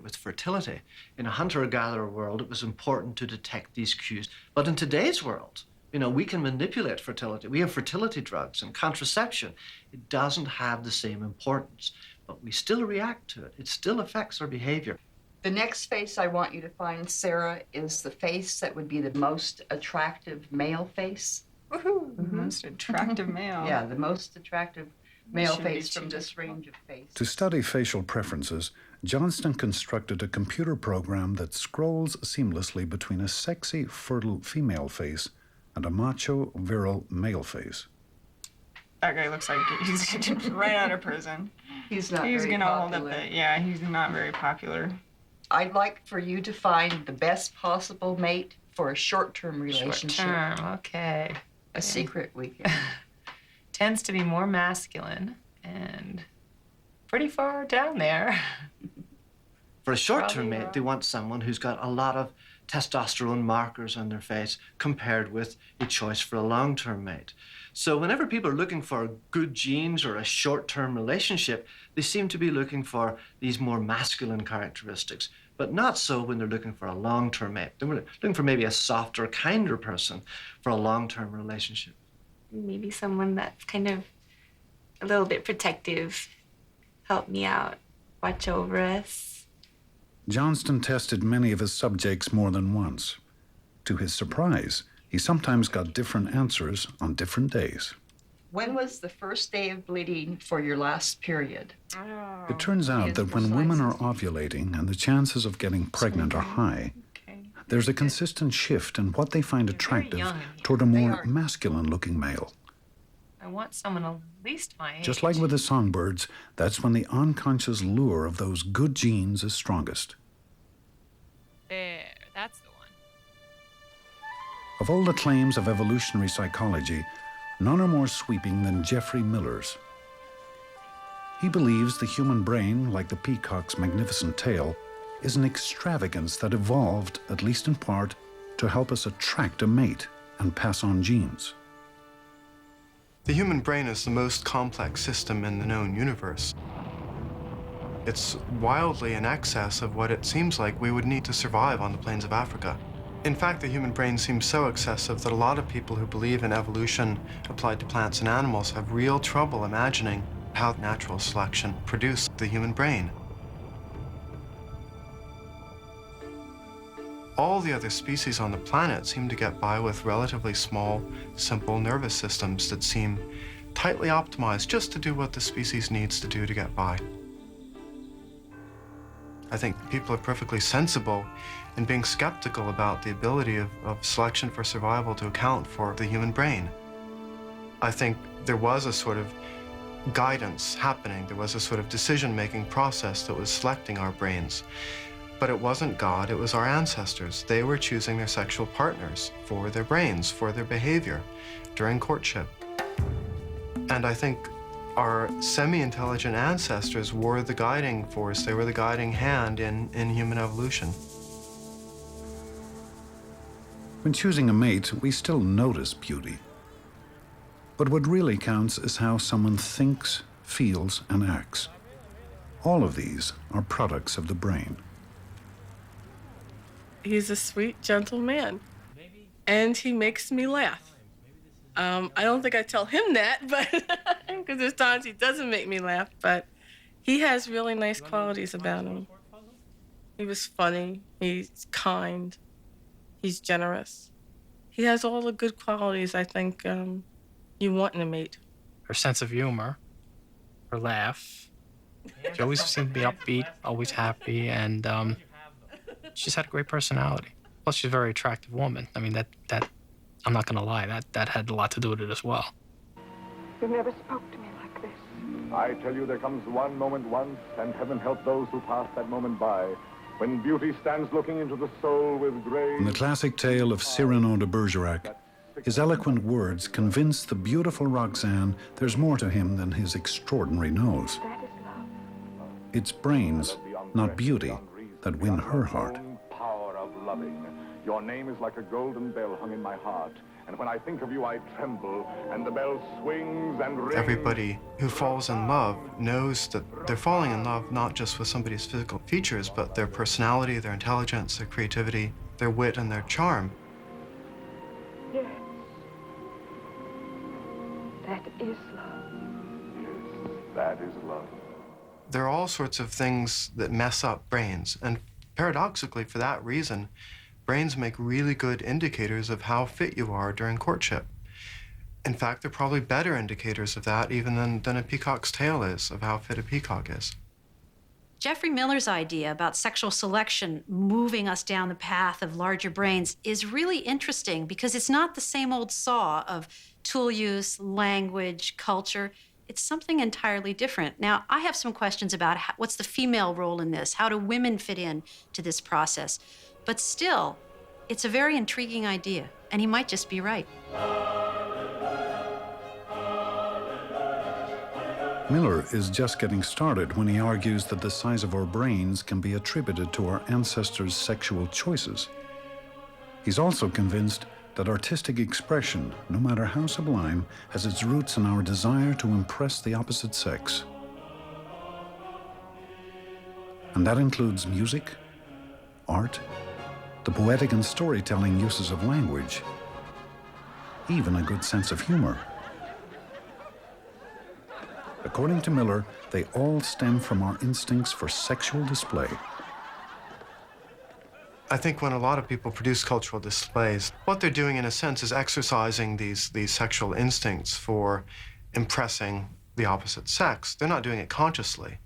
with fertility. In a hunter-gatherer world, it was important to detect these cues. But in today's world, we can manipulate fertility. We have fertility drugs and contraception. It doesn't have the same importance, but we still react to it. It still affects our behavior. The next face I want you to find, Sarah, is the face that would be the most attractive male face. Woohoo! The most attractive male. Yeah, the most attractive male face from this range of face. To study facial preferences, Johnston constructed a computer program that scrolls seamlessly between a sexy, fertile female face and a macho, virile male face. That guy looks like he's right out of prison. He's not He's very gonna popular. hold up the, yeah, he's not very popular. I'd like for you to find the best possible mate for a short-term relationship. Short term, okay. A secret weekend. Tends to be more masculine and pretty far down there. For a short-term Probably mate, they want someone who's got a lot of testosterone markers on their face compared with a choice for a long-term mate. So whenever people are looking for good genes or a short-term relationship, they seem to be looking for these more masculine characteristics, but not so when they're looking for a long-term mate. They're looking for maybe a softer, kinder person for a long-term relationship. Maybe someone that's kind of a little bit protective, help me out, watch over us. Johnston tested many of his subjects more than once. To his surprise, he sometimes got different answers on different days. When was the first day of bleeding for your last period? Oh, It turns out that when women are ovulating and the chances of getting pregnant are high, there's a consistent shift in what they find attractive young in here. toward a more masculine-looking male. I want someone at least my age. Just like with the songbirds, that's when the unconscious lure of those good genes is strongest. There, that's the one. Of all the claims of evolutionary psychology, none are more sweeping than Jeffrey Miller's. He believes the human brain, like the peacock's magnificent tail, is an extravagance that evolved, at least in part, to help us attract a mate and pass on genes. The human brain is the most complex system in the known universe. It's wildly in excess of what it seems like we would need to survive on the plains of Africa. In fact, the human brain seems so excessive that a lot of people who believe in evolution applied to plants and animals have real trouble imagining how natural selection produced the human brain. All the other species on the planet seem to get by with relatively small, simple nervous systems that seem tightly optimized just to do what the species needs to do to get by. I think people are perfectly sensible in being skeptical about the ability of selection for survival to account for the human brain. I think there was a sort of guidance happening. There was a sort of decision-making process that was selecting our brains. But it wasn't God, it was our ancestors. They were choosing their sexual partners for their brains, for their behavior during courtship. And I think our semi-intelligent ancestors were the guiding force. They were the guiding hand in human evolution. When choosing a mate, we still notice beauty. But what really counts is how someone thinks, feels, and acts. All of these are products of the brain. He's a sweet, gentle man, and he makes me laugh. I don't think I tell him that, but because there's times he doesn't make me laugh, but he has really nice qualities about him. He was funny, he's kind, he's generous. He has all the good qualities I think you want in a mate. Her sense of humor, her laugh. She always seemed to be upbeat, always happy, and she's had a great personality. Plus, she's a very attractive woman. I mean, that I'm not gonna lie, that had a lot to do with it as well. You never spoke to me like this. I tell you, there comes one moment once, and heaven help those who pass that moment by, when beauty stands looking into the soul with grace. In the classic tale of Cyrano de Bergerac, his eloquent words convince the beautiful Roxanne there's more to him than his extraordinary nose. It's brains, not beauty, that win her heart. Power of loving. Your name is like a golden bell hung in my heart, And when I think of you, I tremble, and the bell swings and rings. Everybody who falls in love knows that they're falling in love not just with somebody's physical features, but their personality, their intelligence, their creativity, their wit, and their charm. Yes. That is love. Yes, that is love. There are all sorts of things that mess up brains, and paradoxically, for that reason, brains make really good indicators of how fit you are during courtship. In fact, they're probably better indicators of that even than a peacock's tail is, of how fit a peacock is. Jeffrey Miller's idea about sexual selection moving us down the path of larger brains is really interesting because it's not the same old saw of tool use, language, culture. It's something entirely different. Now, I have some questions about what's the female role in this? How do women fit in to this process? But still, it's a very intriguing idea, and he might just be right. Miller is just getting started when he argues that the size of our brains can be attributed to our ancestors' sexual choices. He's also convinced that artistic expression, no matter how sublime, has its roots in our desire to impress the opposite sex. And that includes music, art, the poetic and storytelling uses of language, even a good sense of humor. According to Miller, they all stem from our instincts for sexual display. I think when a lot of people produce cultural displays, what they're doing in a sense is exercising these sexual instincts for impressing the opposite sex. They're not doing it consciously,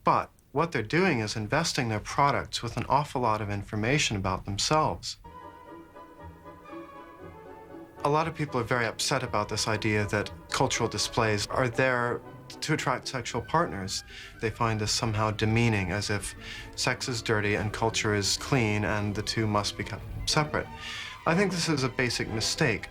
but what they're doing is investing their products with an awful lot of information about themselves. A lot of people are very upset about this idea that cultural displays are there to attract sexual partners. They find this somehow demeaning, as if sex is dirty and culture is clean and the two must be kept separate. I think this is a basic mistake.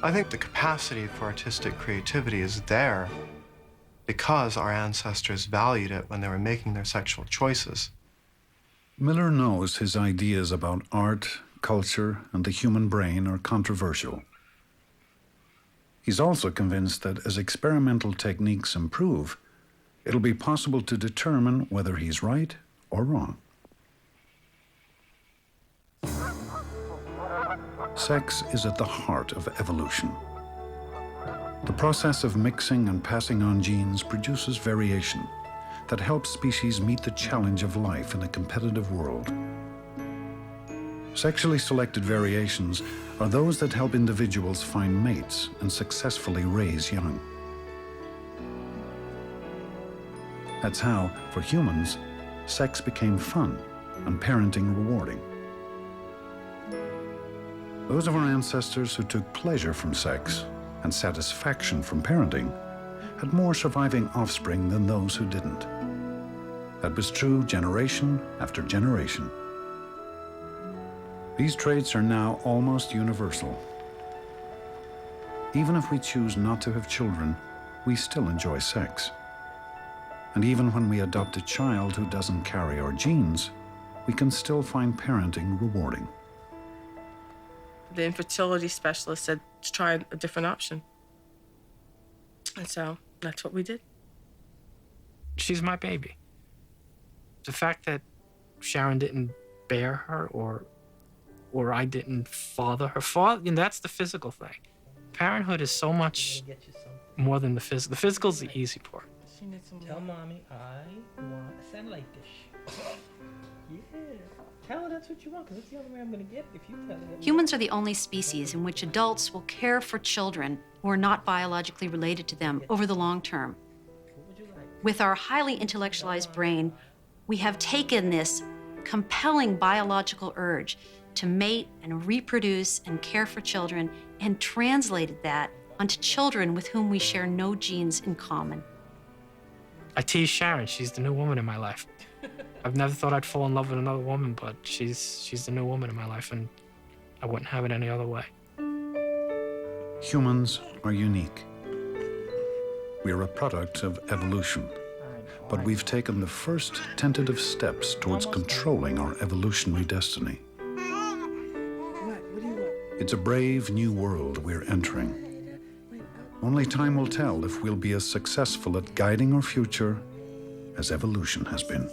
I think the capacity for artistic creativity is there because our ancestors valued it when they were making their sexual choices. Miller knows his ideas about art, culture, and the human brain are controversial. He's also convinced that as experimental techniques improve, it'll be possible to determine whether he's right or wrong. Sex is at the heart of evolution. The process of mixing and passing on genes produces variation that helps species meet the challenge of life in a competitive world. Sexually selected variations are those that help individuals find mates and successfully raise young. That's how, for humans, sex became fun and parenting rewarding. Those of our ancestors who took pleasure from sex and satisfaction from parenting had more surviving offspring than those who didn't. That was true generation after generation. These traits are now almost universal. Even if we choose not to have children, we still enjoy sex. And even when we adopt a child who doesn't carry our genes, we can still find parenting rewarding. The infertility specialist said to try a different option. And so that's what we did. She's my baby. The fact that Sharon didn't bear her or I didn't father her. That's the physical thing. Parenthood is so much more than the physical. The physical is the easy part. Tell mommy I want a satellite dish. Yeah. Tell her that's what you want, because that's the only way I'm going to get it if you tell her. Humans are the only species in which adults will care for children who are not biologically related to them over the long term. With our highly intellectualized brain, we have taken this compelling biological urge to mate and reproduce and care for children and translated that onto children with whom we share no genes in common. I tease Sharon. She's the new woman in my life. I've never thought I'd fall in love with another woman, but she's the new woman in my life, and I wouldn't have it any other way. Humans are unique. We're a product of evolution, but we've taken the first tentative steps towards controlling our evolutionary destiny. It's a brave new world we're entering. Only time will tell if we'll be as successful at guiding our future as evolution has been.